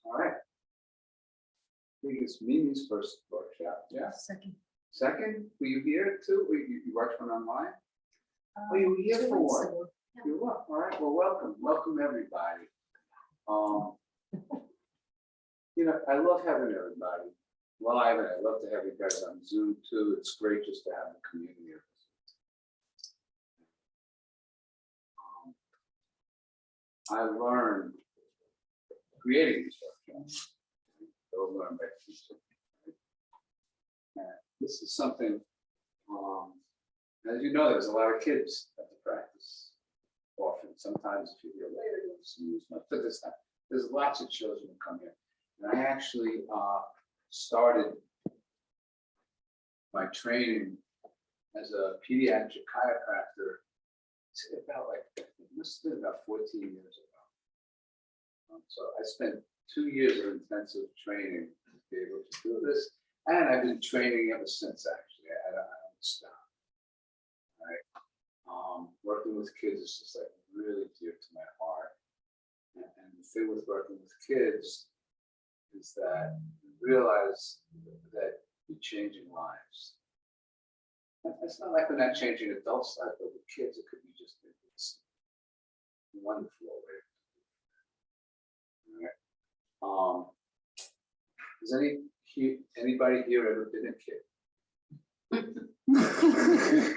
All right. I think it's Mimi's first workshop. Yeah. Second. Second, were you here too? You watched one online? Oh, you were here 2 for months one. ago. You were. All right. Well, welcome. Welcome, everybody. I love having everybody live, and I love to have you guys on Zoom too. It's great just to have a community of I learned creating these workshops. They'll learn by teaching. This is something, as you know, there's a lot of kids at the practice. Often, sometimes if you're here later, you'll see who's not for this time. There's lots of children who come here. And I actually started my training as a pediatric chiropractor about it must have been about 14 years ago. So I spent 2 years of intensive training to be able to do this. And I've been training ever since, actually. I don't stop. Right? Working with kids is just like really dear to my heart. And the thing with working with kids is that you realize that you're changing lives. It's not like we're not changing adults' lives, but with kids, it could be just this wonderful way. All right. Has anybody here ever been a kid?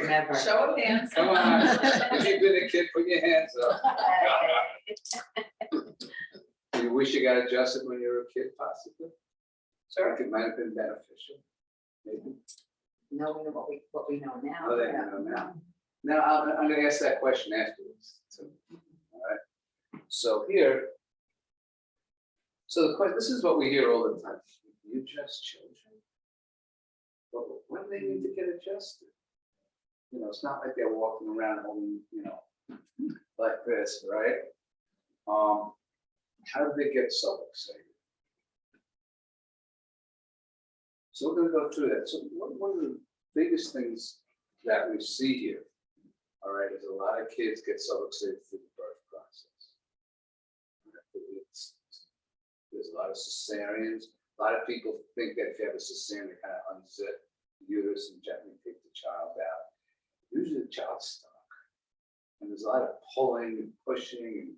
Never. Show of hands. Come on, if you've been a kid, put your hands up. Do you wish you got adjusted when you were a kid, possibly? Sure. Like it might have been beneficial, maybe. Knowing what we know now. Oh, they know now. Now, I'm going to ask that question afterwards. All right. So here, so the question, this is what we hear all the time. You adjust children? But when do they need to get adjusted? It's not like they're walking around holding, like this, right? How do they get so excited? So we're going to go through that. So one of the biggest things that we see here, all right, is a lot of kids get so excited through the birth process. There's a lot of cesareans. A lot of people think that if you have a cesarean, they kind of unzip the uterus and gently take the child out. Usually the child's stuck. And there's a lot of pulling and pushing. And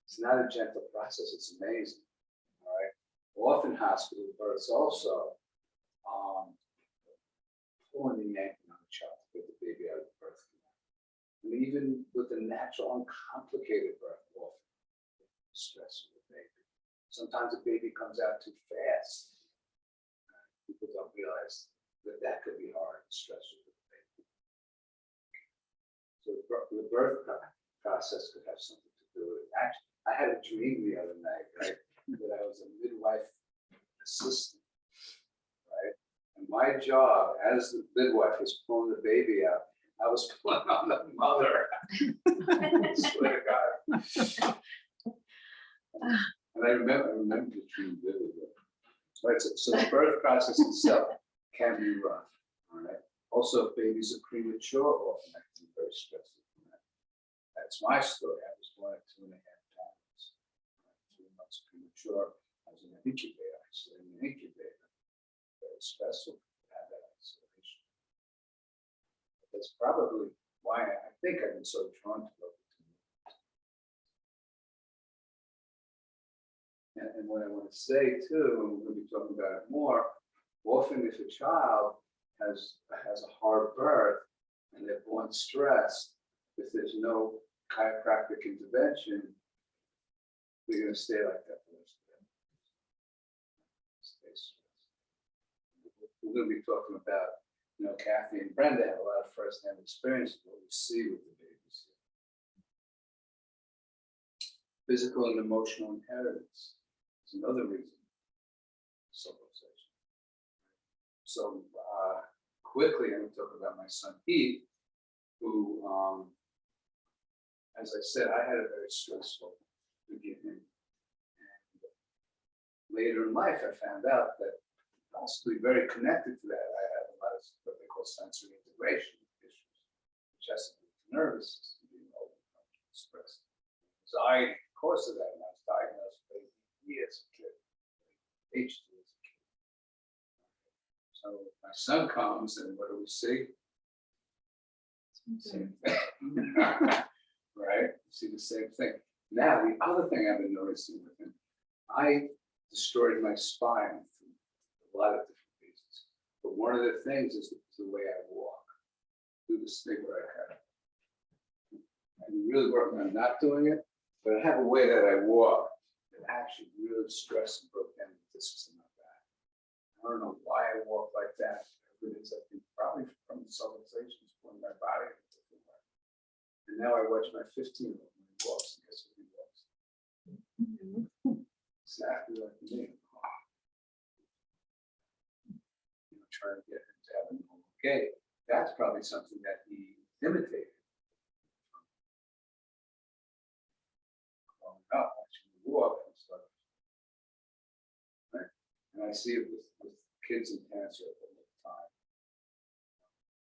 it's not a gentle process. It's amazing. All right. Often hospital births also pulling and yanking on the child to get the baby out of the birth canal. And even with the natural, uncomplicated birth, often stress with the baby. Sometimes the baby comes out too fast. People don't realize that could be hard and stressful for the baby. So the birth process could have something to do with it. Actually, I had a dream the other night, right, that I was a midwife assistant, right? And my job as the midwife was pulling the baby out. I was pulling on the mother. I swear to God. And I remember the dream vividly. Right, so the birth process itself can be rough. All right. Also, if babies are premature, often that can be very stressful. That's my story. I was born at 2.5 times. 3 months premature. I was in an incubator, actually, in an incubator. Very stressful to have that isolation. That's probably why I think I've been so drawn to it. And what I want to say too, and we're going to be talking about it more, often if a child has a hard birth and they're born stressed, if there's no chiropractic intervention, they're going to stay like that for the rest of their life. Stay stressed. We're going to be talking about, Kathy and Brenda have a lot of first-hand experience of what we see with the babies. Physical and emotional inheritance. It's another reason. Socialization. So quickly, I'm going to talk about my son Pete, who, as I said, I had a very stressful beginning. And later in life, I found out that possibly very connected to that, I have a lot of what they call sensory integration issues, which has to do with the nervous system being overexpressed. Anxiety, of course, of that, and I was diagnosed with ADD as a kid. H to as a kid. So my son comes and what do we see? Same thing. Right? See the same thing. Now, the other thing I've been noticing with him, I destroyed my spine through a lot of different reasons. But one of the things is the way I walk. Do this thing where I have. I'm really working on not doing it, but I have a way that I walk that actually really stressed and broke down the discs in my back. I don't know why I walk like that. It is, I think, probably from the civilizations pulling my body in a different way. And now I watch my 15-year-old when he walks, and guess what he walks? Exactly like me. You know, trying to get him to have a normal gait. That's probably something that he imitated. Growing up, watching me walk and stuff. Right? And I see it with kids and parents all the time.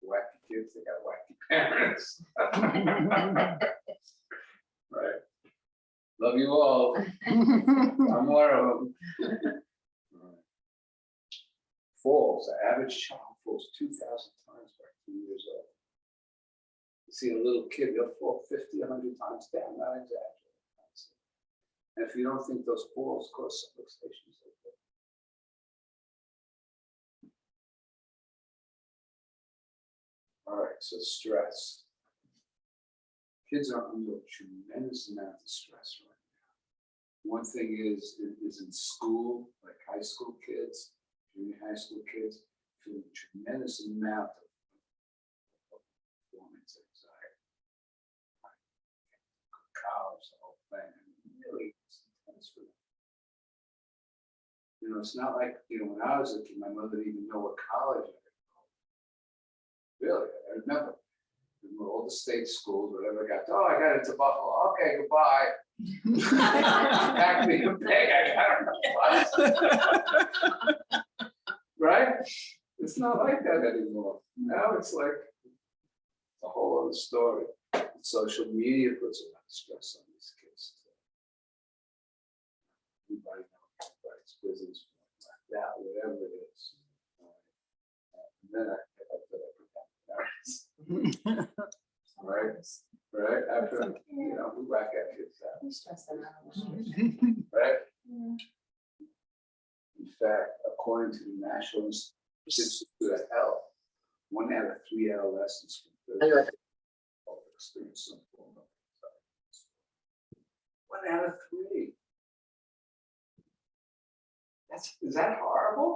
Wacky kids, they got wacky parents. Right. Love you all. I'm one of them. Right. Falls, the average child falls 2,000 times by 2 years old. You see a little kid, they'll fall 50, 100 times down, not exaggerating. And if you don't think those falls cause subluxations, they do. All right, so stress. Kids are under a tremendous amount of stress right now. One thing is in school, like high school kids, junior high school kids, feel a tremendous amount of performance anxiety. College, the whole thing, and really it's intense for them. You know, it's not like, you know, when I was a kid, my mother didn't even know what college I could go. Really, I remember. All the state schools, whatever, I got, oh, I got into Buffalo. Okay, goodbye. Pack me a bag, I got on the bus. Right? It's not like that anymore. Now it's like a whole other story. Social media puts a lot of stress on these kids. Everybody knows everybody's business, like that, whatever it is. And then I right, right. After, you know, we whack at kids out. We stress them out. Right? In fact, according to the National Institute of Health, 1 out of 3 adolescents from 30 experience some form of anxiety. 1 out of 3. Is that horrible?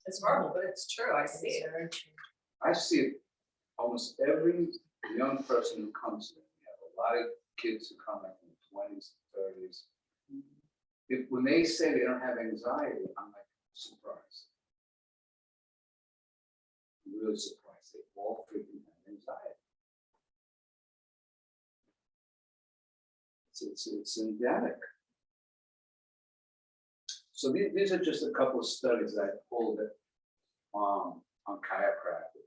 It's horrible, but it's true. I see it. I see it almost every young person who comes in. We have a lot of kids who come in the 20s and 30s. When they say they don't have anxiety, I'm like surprised. I'm really surprised. They all freaking have anxiety. It's endemic. So these are just a couple of studies that I pulled on chiropractic.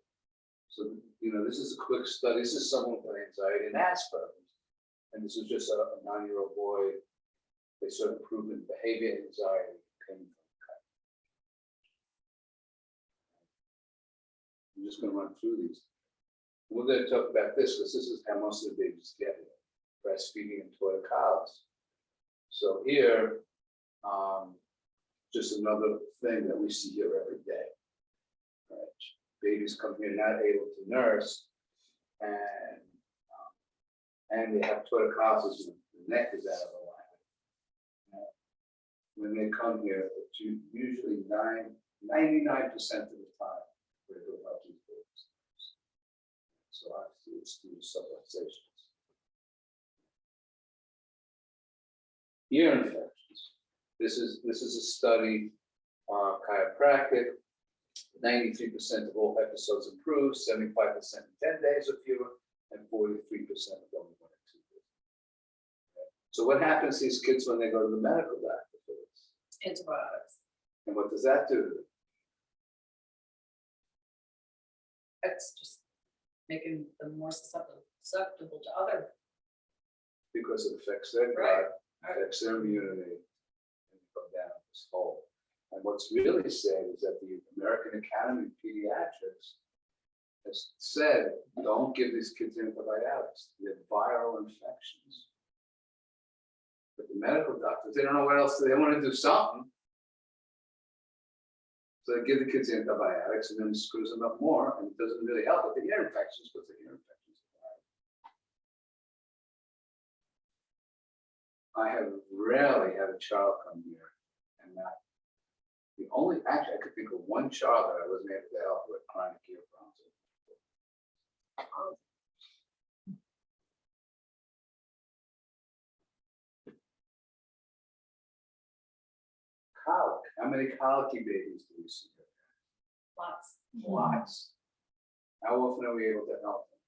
So, you know, this is a quick study. This is someone with anxiety and Asperger's. And this is just a 9-year-old boy. They saw improvement in behavior and anxiety came from chiropractic. I'm just going to run through these. We're going to talk about this because this is how most of the babies get it. Breastfeeding and toilet collars. So here, just another thing that we see here every day. Right? Babies come here not able to nurse, and they have toilet collars, the neck is out of alignment. When they come here, it's usually 99% of the time we're going to help these babies. So obviously it's due to subluxations. Ear infections. This is a study on chiropractic. 93% of all episodes improve, 75% in 10 days or fewer, and 43% of only 1 or 2 days. Okay. So what happens to these kids when they go to the medical doctor for this? Antibiotics. And what does that do to them? It's just making them more susceptible to other. Because it affects their Right. gut, affects their immunity, and they go down this hole. And what's really sad is that the American Academy of Pediatrics has said, don't give these kids antibiotics. They're viral infections. But the medical doctors, they don't know what else, they want to do something. So they give the kids antibiotics and then it screws them up more, and it doesn't really help with the ear infections, because the ear infections are viral. I have rarely had a child come here and not. The only, actually, I could think of one child that I wasn't able to help with chronic ear problems. Colic. How many colicky babies do we see? Lots. Lots. How often are we able to help them?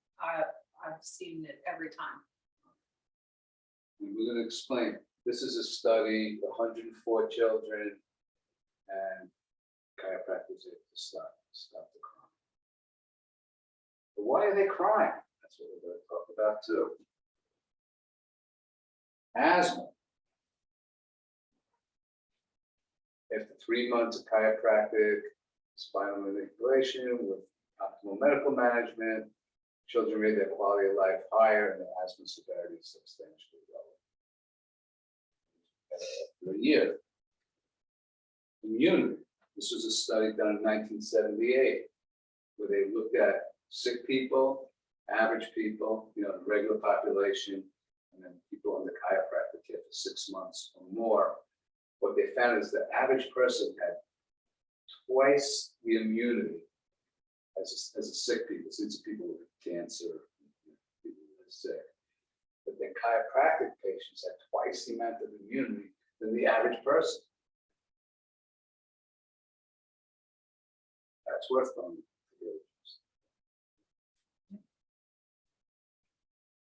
I've seen it every time. And we're going to explain. This is a study, 104 children, and chiropractors able to stop the crying. But why are they crying? That's what we're going to talk about too. Asthma. After 3 months of chiropractic, spinal manipulation with optimal medical management, children rate their quality of life higher and their asthma severity is substantially lower. After a year. Immunity. This was a study done in 1978 where they looked at sick people, average people, the regular population, and then people under chiropractic care for 6 months or more. What they found is the average person had twice the immunity as a sick people. So these are people with cancer, people who are sick. But the chiropractic patients had twice the amount of immunity than the average person. That's worth knowing.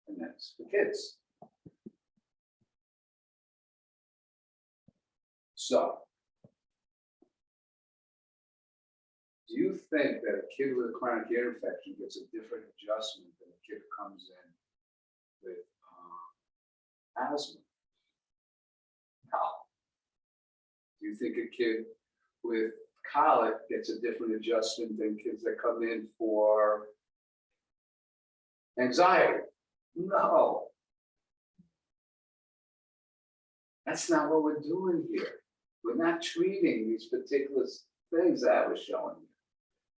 And that's for kids. So, do you think that a kid with a chronic ear infection gets a different adjustment than a kid who comes in with asthma? No. Do you think a kid with colic gets a different adjustment than kids that come in for anxiety? No. That's not what we're doing here. We're not treating these particular things that I was showing you.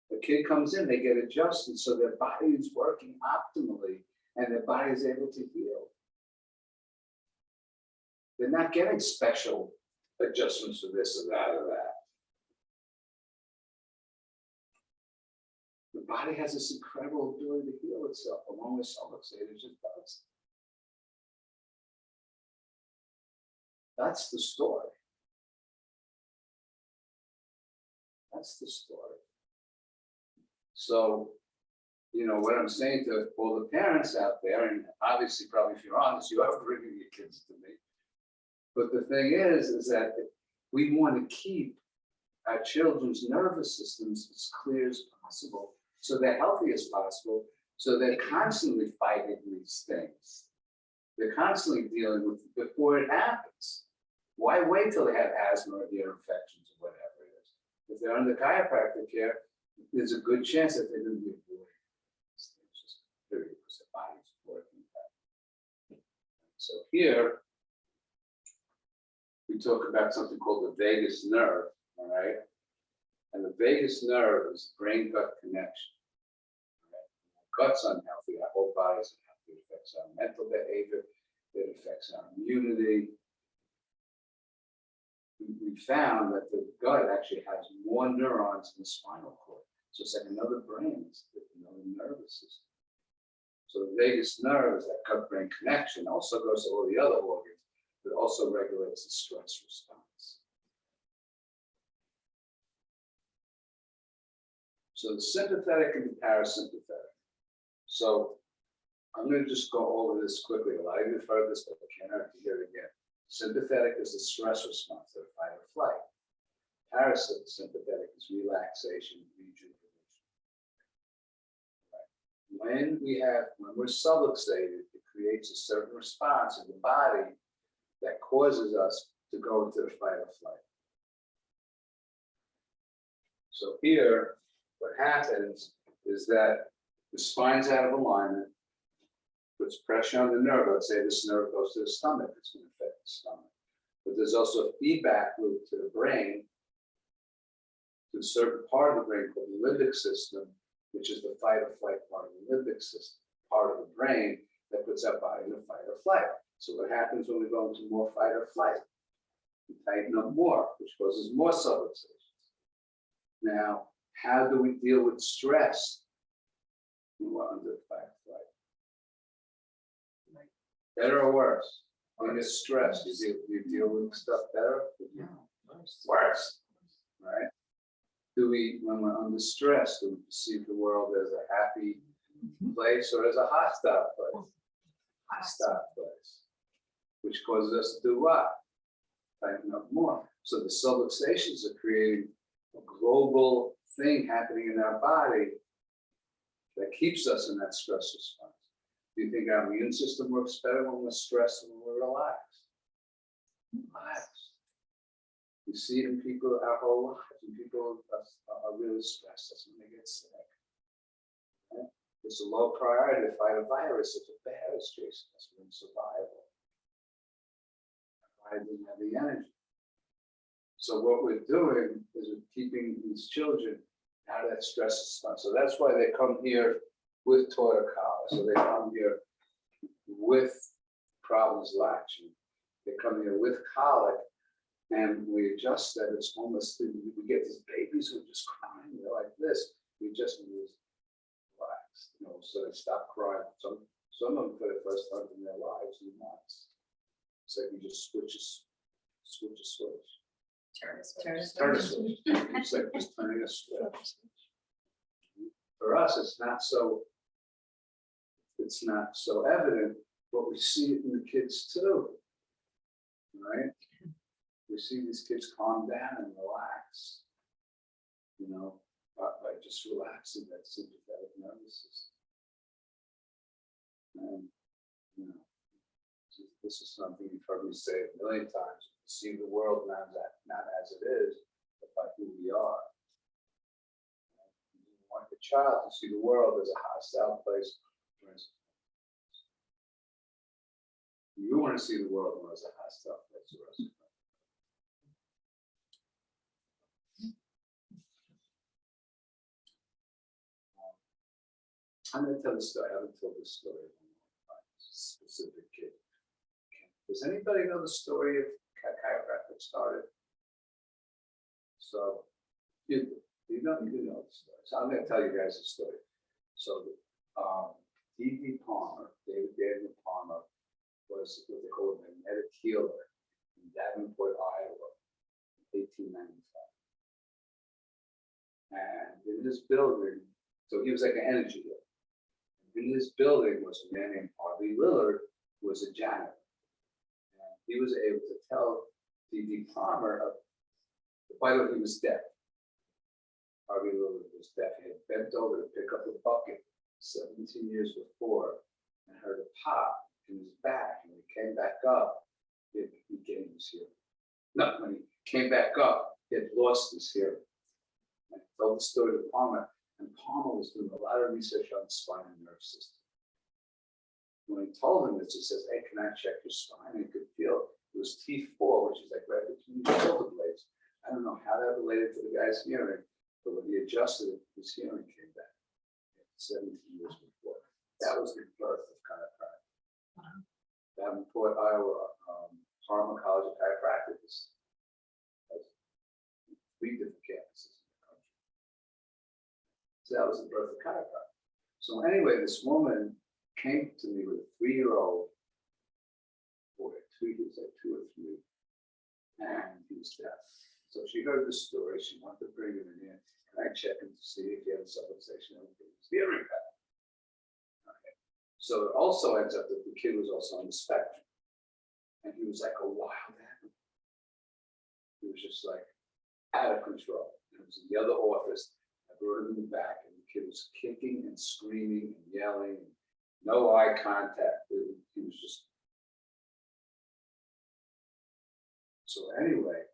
The kid comes in, they get adjusted so their body is working optimally and their body is able to heal. They're not getting special adjustments for this or that or that. The body has this incredible ability to heal itself, along with Subluxate, it just does. That's the story. That's the story. So, what I'm saying to all the parents out there, and obviously probably if you're honest, you are bringing your kids to me. But the thing is that we want to keep our children's nervous systems as clear as possible, so they're healthy as possible, so they're constantly fighting these things. They're constantly dealing with it before it happens. Why wait till they have asthma or ear infections or whatever it is? If they're under chiropractic care, there's a good chance that they're going to be avoiding these things, just period, because their body's working better. So here, we talk about something called the vagus nerve, all right? And the vagus nerve is brain-gut connection. All right? Gut's unhealthy, our whole body's unhealthy. It affects our mental behavior, it affects our immunity. We found that the gut actually has more neurons in the spinal cord. So it's like another brain, it's another nervous system. So the vagus nerve is that gut-brain connection, also goes to all the other organs, but also regulates the stress response. So the sympathetic and the parasympathetic. So I'm going to just go over this quickly. A lot of you have heard this, but I can't have to hear it again. Sympathetic is the stress response to fight or flight. Parasympathetic is relaxation, rejuvenation. Right. When we're subluxated, it creates a certain response in the body that causes us to go into the fight or flight. So here, what happens is that the spine's out of alignment, puts pressure on the nerve. Let's say this nerve goes to the stomach, it's going to affect the stomach. But there's also a feedback loop to the brain, to a certain part of the brain called the limbic system, which is the fight or flight part of the limbic system, part of the brain that puts our body in a fight or flight. So what happens when we go into more fight or flight? We tighten up more, which causes more subluxations. Now, how do we deal with stress when we're under fight or flight? Better or worse? When you're stressed, you deal with stuff better? Worse, right? Do we, when we're under stress, do we perceive the world as a happy place or as a hostile place? Hostile place, which causes us to do what? Tighten up more. So the subluxations are creating a global thing happening in our body that keeps us in that stress response. Do you think our immune system works better when we're stressed and when we're relaxed? Relaxed. You see it in people our whole lives, and people are really stressed. That's when they get sick. Right? It's a low priority to fight a virus if a bear is chasing us. We're in survival. I didn't have the energy. So what we're doing is we're keeping these children out of that stress response. So that's why they come here with torticollis. So they come here with problems latching. They come here with colic, and we adjust that. It's almost, we get these babies who are just crying. They're like this. We just need to relax, so they stop crying. Some of them for the first time in their lives in months. It's like you just switch a switch. Turn Turn a switch. It's like just turning a switch. For us, it's not so evident, but we see it in the kids too, right? We see these kids calm down and relax, by just relaxing that sympathetic nervous system. And, this is something you've heard me say a million times. See the world not as it is, but by who we are. You want the child to see the world as a hostile place. You want to see the world as a hostile place. I'm going to tell the story. I haven't told this story of a specific kid. Does anybody know the story of chiropractic started? So you know the story. So I'm going to tell you guys the story. So D.D. Palmer, David Daniel Palmer, was what they call a magnetic healer in Davenport, Iowa, in 1895. And in this building, so he was like an energy healer. In this building was a man named Harvey Lillard, who was a janitor. And he was able to tell D.D. Palmer, by the way, he was deaf. Harvey Lillard was deaf. He had bent over to pick up a bucket 17 years before and heard a pop in his back. And when he came back up, he gained his hearing. No, when he came back up, he had lost his hearing. And he told the story to Palmer. And Palmer was doing a lot of research on the spine and nerve system. When he told him this, he says, "Hey, can I check your spine?" And he could feel it was T4, which is like right between the shoulder blades. I don't know how that related to the guy's hearing, but when he adjusted it, his hearing came back 17 years before. That was the birth of chiropractic. Wow. Davenport, Iowa, Harvard College of Chiropractic has 3 different campuses. So that was the birth of chiropractic. So anyway, this woman came to me with a 3-year-old boy, 2 or 3, and he was deaf. So she heard the story. She wanted to bring him in here. And I checked him to see if he had a subluxation of his hearing back. Okay. So it also ends up that the kid was also on the spectrum. And he was like a wild animal. He was just like out of control. It was in the other office. I brought him in the back, and the kid was kicking and screaming and yelling, and no eye contact. He was just. So anyway,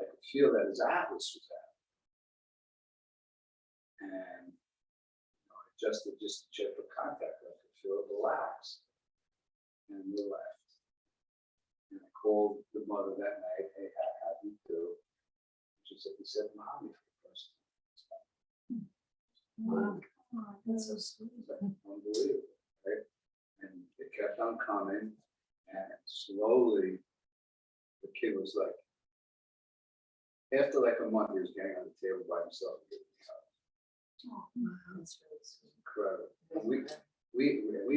I could feel that his atlas was out. and adjusted just to check for contact. I could feel it relax, and we left. And I called the mother that night. Hey, how do you do? She said, "We said mommy for the first time." Wow. Oh, that's so sweet. Like, unbelievable, right? And it kept on coming, and slowly, the kid was like, after like a month, he was getting on the table by himself. And giving me hugs. Oh, that's really sweet. Incredible. And we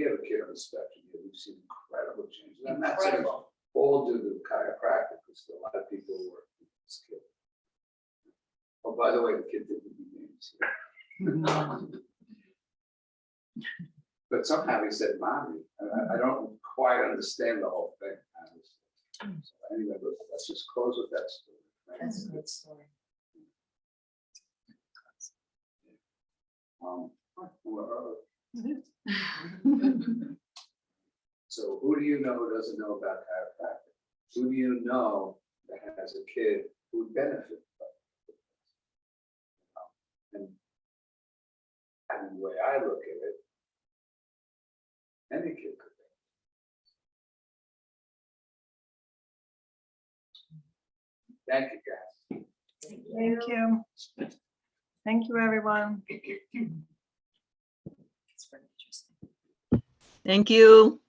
have a kid on the spectrum here. We've seen incredible changes. And that's Incredible. all due to chiropractic, because a lot of people work with this kid. Oh, by the way, the kid didn't give me names here. But somehow he said, "Mommy." I don't quite understand the whole thing. honestly. So anyway, let's just close with that story. right? That's a good story. So who do you know who doesn't know about chiropractic? Who do you know that has a kid who would benefit from it? And the way I look at it, any kid could benefit. Thank you, guys. Thank you. Thank you, everyone. It's very interesting. Thank you.